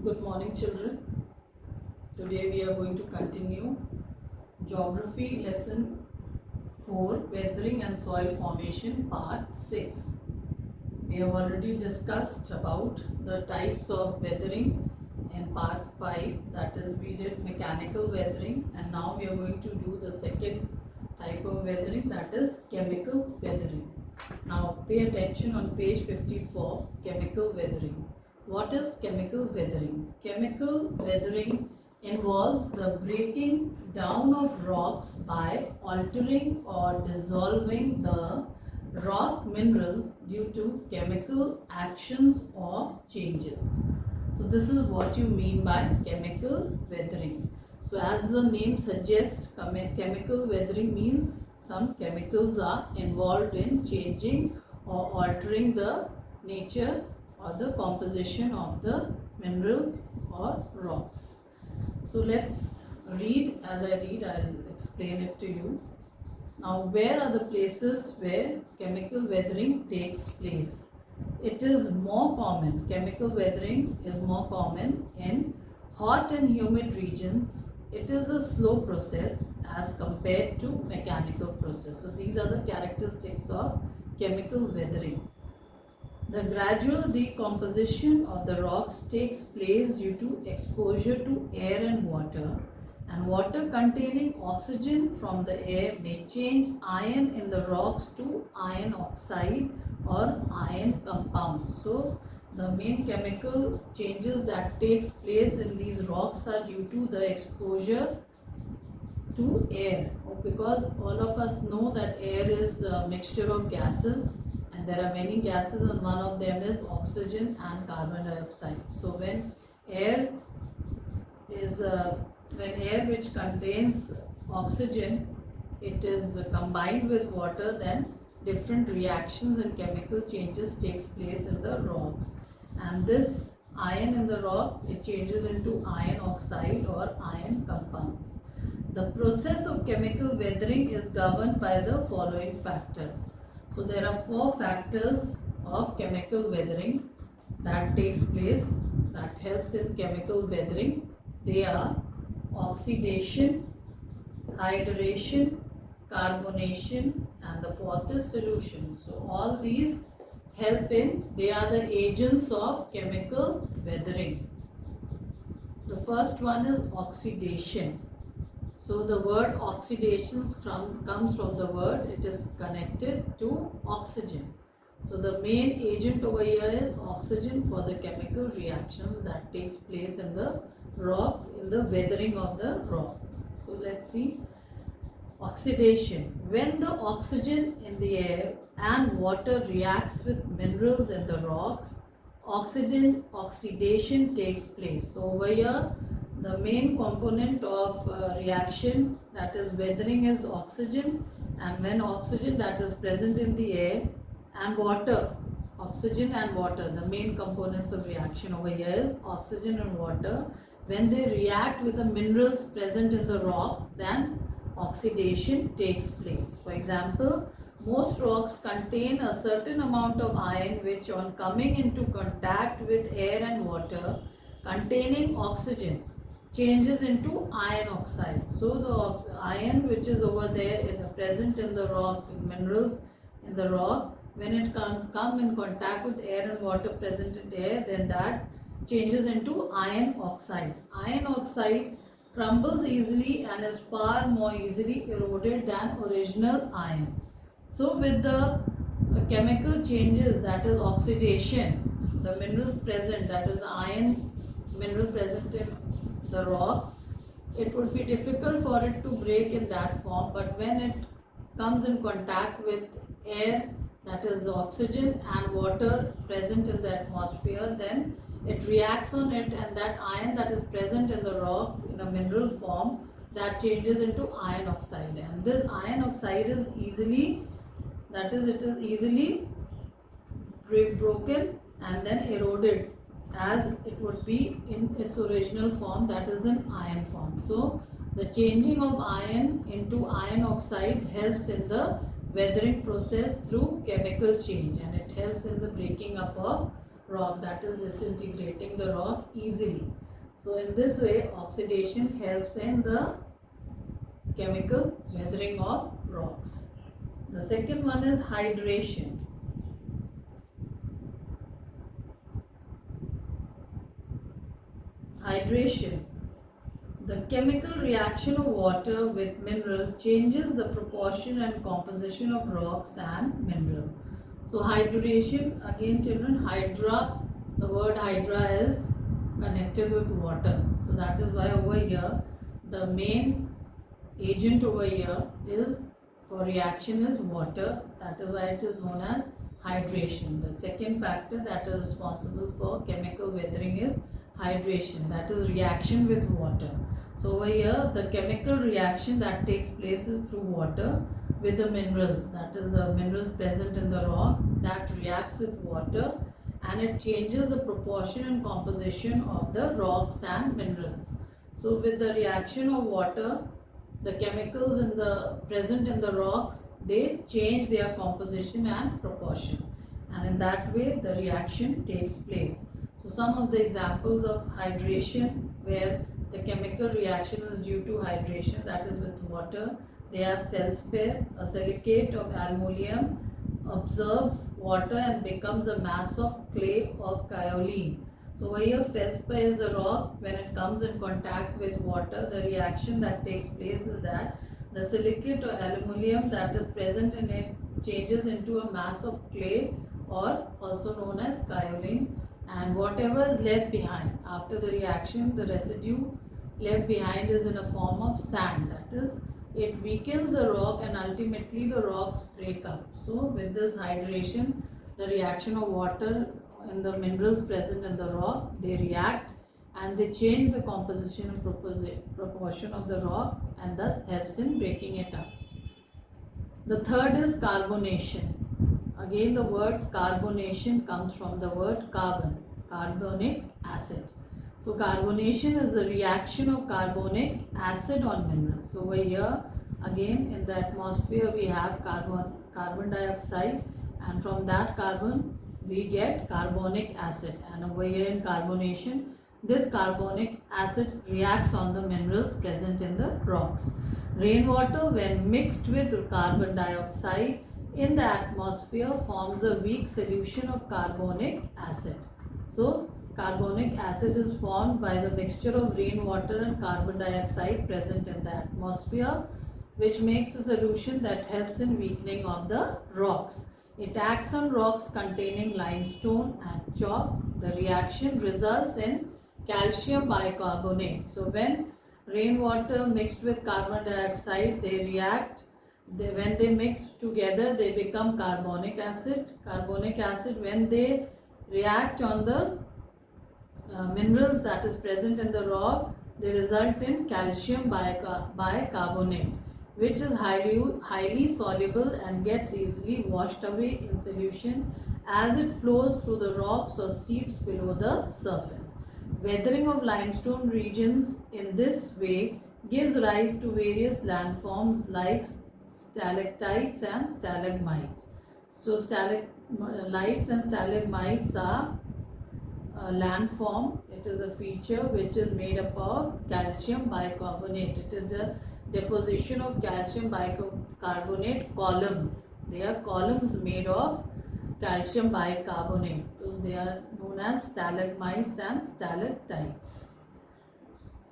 Good morning, children. Today we are going to continue Geography Lesson 4, Weathering and Soil Formation, Part 6. We have already discussed about the types of weathering in Part 5, that is, we did mechanical weathering, and now we are going to do the second type of weathering, that is chemical weathering. Now pay attention on page 54, chemical weathering. What is chemical weathering? Chemical weathering involves the breaking down of rocks by altering or dissolving the rock minerals due to chemical actions or changes. So this is what you mean by chemical weathering. So as the name suggests, chemical weathering means some chemicals are involved in changing or altering the nature or the composition of the minerals or rocks. So let's read. As I read, I'll explain it to you. Now, where are the places where chemical weathering takes place? It is more common, chemical weathering is more common in hot and humid regions. It is a slow process as compared to mechanical process. So these are the characteristics of chemical weathering. The gradual decomposition of the rocks takes place due to exposure to air and water containing oxygen from the air may change iron in the rocks to iron oxide or iron compounds. So the main chemical changes that takes place in these rocks are due to the exposure to air, because all of us know that air is a mixture of gases, and there are many gases, and one of them is oxygen and carbon dioxide. So when air which contains oxygen, it is combined with water, then different reactions and chemical changes takes place in the rocks, and this iron in the rock, it changes into iron oxide or iron compounds. The process of chemical weathering is governed by the following factors. So there are 4 factors of chemical weathering that takes place, that helps in chemical weathering. They are oxidation, hydration, carbonation, and the 4th is solution. So all these help in, they are the agents of chemical weathering. The first one is oxidation. So the word oxidation comes from the word, it is connected to oxygen. So the main agent over here is oxygen for the chemical reactions that takes place in the rock, in the weathering of the rock. So let's see. Oxidation. When the oxygen in the air and water reacts with minerals in the rocks, oxidation takes place. So over here, the main component of reaction, that is weathering, is oxygen, and when oxygen that is present in the air and water, oxygen and water, the main components of reaction over here is oxygen and water. When they react with the minerals present in the rock, then oxidation takes place. For example, most rocks contain a certain amount of iron which, on coming into contact with air and water containing oxygen, changes into iron oxide. So the iron which is over there present in the rock, minerals in the rock, when it come in contact with air and water present in air, then that changes into iron oxide. Iron oxide crumbles easily and is far more easily eroded than original iron. So with the chemical changes, that is oxidation, the minerals present, that is iron mineral present in the rock, it would be difficult for it to break in that form, but when it comes in contact with air, that is oxygen, and water present in the atmosphere, then it reacts on it, and that iron that is present in the rock in a mineral form, that changes into iron oxide, and this iron oxide is easily, that is, it is easily broken and then eroded as it would be in its original form, that is in iron form. So the changing of iron into iron oxide helps in the weathering process through chemical change, and it helps in the breaking up of rock, that is disintegrating the rock easily. So in this way, oxidation helps in the chemical weathering of rocks. The second one is hydration. Hydration. The chemical reaction of water with mineral changes the proportion and composition of rocks and minerals. So hydration, again children, hydra, the word hydra is connected with water. So that is why over here the main agent over here is for reaction is water. That is why it is known as hydration. The second factor that is responsible for chemical weathering is hydration, that is reaction with water. So over here the chemical reaction that takes place is through water with the minerals, that is the minerals present in the rock that reacts with water, and it changes the proportion and composition of the rocks and minerals. So with the reaction of water, the chemicals in the present in the rocks, they change their composition and proportion, and in that way the reaction takes place. So some of the examples of hydration where the chemical reaction is due to hydration, that is with water. They have feldspar, a silicate of aluminum absorbs water and becomes a mass of clay or kaolin. So over here feldspar is a rock. When it comes in contact with water, the reaction that takes place is that the silicate or aluminum that is present in it changes into a mass of clay, or also known as kaolin, and whatever is left behind after the reaction, the residue left behind is in a form of sand. That is, it weakens the rock and ultimately the rocks break up. So with this hydration, the reaction of water and the minerals present in the rock, they react and they change the composition and proportion of the rock, and thus helps in breaking it up. The third is carbonation. Again, the word carbonation comes from the word carbon, carbonic acid. So carbonation is the reaction of carbonic acid on minerals. So over here again in the atmosphere we have carbon dioxide, and from that carbon we get carbonic acid, and over here in carbonation this carbonic acid reacts on the minerals present in the rocks. Rainwater, when mixed with carbon dioxide in the atmosphere, forms a weak solution of carbonic acid. So carbonic acid is formed by the mixture of rainwater and carbon dioxide present in the atmosphere, which makes a solution that helps in weakening of the rocks. It acts on rocks containing limestone and chalk. The reaction results in calcium bicarbonate. So when rainwater mixed with carbon dioxide, they react. When they mix together, they become carbonic acid. Carbonic acid, when they react on the minerals that is present in the rock, they result in calcium bicarbonate, which is highly soluble and gets easily washed away in solution as it flows through the rocks or seeps below the surface. Weathering of limestone regions in this way gives rise to various landforms like stalactites and stalagmites. So stalactites and stalagmites are a landform. It is a feature which is made up of calcium bicarbonate. It is the deposition of calcium bicarbonate columns. They are columns made of calcium bicarbonate. So they are known as stalagmites and stalactites.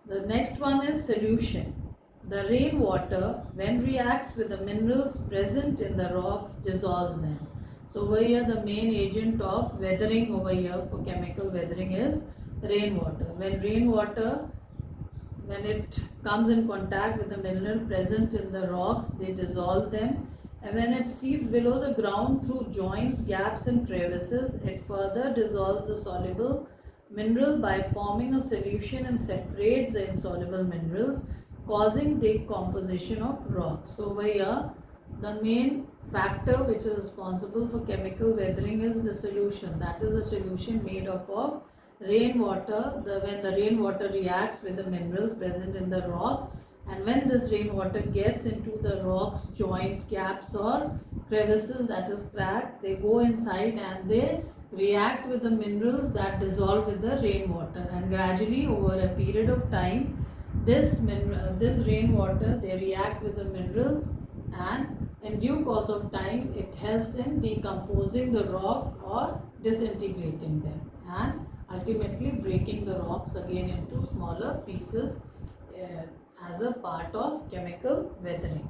The next one is solution. The rainwater, when reacts with the minerals present in the rocks, dissolves them. So over here the main agent of weathering over here for chemical weathering is rainwater. When rainwater, when it comes in contact with the mineral present in the rocks, they dissolve them, and when it seeps below the ground through joints, gaps and crevices, it further dissolves the soluble mineral by forming a solution and separates the insoluble minerals, causing decomposition of rocks. So over here the main factor which is responsible for chemical weathering is the solution. That is a solution made up of rainwater. When the rainwater reacts with the minerals present in the rock, and when this rainwater gets into the rocks, joints, gaps or crevices, that is cracked, they go inside and they react with the minerals that dissolve with the rainwater, and gradually over a period of time this rainwater, they react with the minerals, and in due course of time it helps in decomposing the rock or disintegrating them, and ultimately breaking the rocks again into smaller pieces as a part of chemical weathering.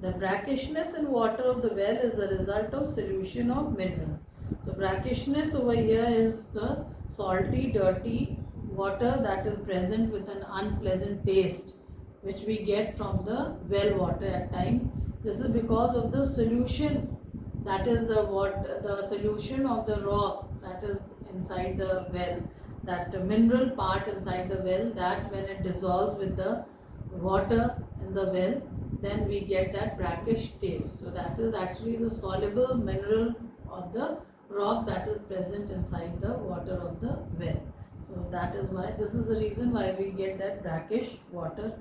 The brackishness in water of the well is the result of solution of minerals. So brackishness over here is the salty, dirty water that is present with an unpleasant taste, which we get from the well water at times. This is because of the solution, that is the solution of the rock that is inside the well, that mineral part inside the well, that when it dissolves with the water in the well, then we get that brackish taste. So that is actually the soluble minerals of the rock that is present inside the water of the well. So that is why, this is the reason why we get that brackish water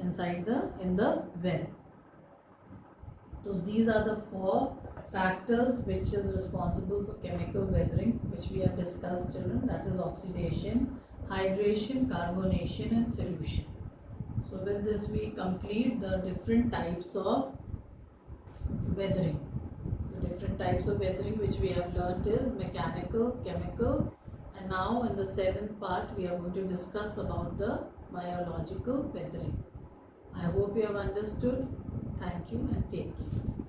inside in the well. So these are the 4 factors which is responsible for chemical weathering, which we have discussed, children. That is oxidation, hydration, carbonation and solution. So with this we complete the different types of weathering. The different types of weathering which we have learnt is mechanical, chemical, and now in the 7th part we are going to discuss about the biological weathering. I hope you have understood. Thank you and take care.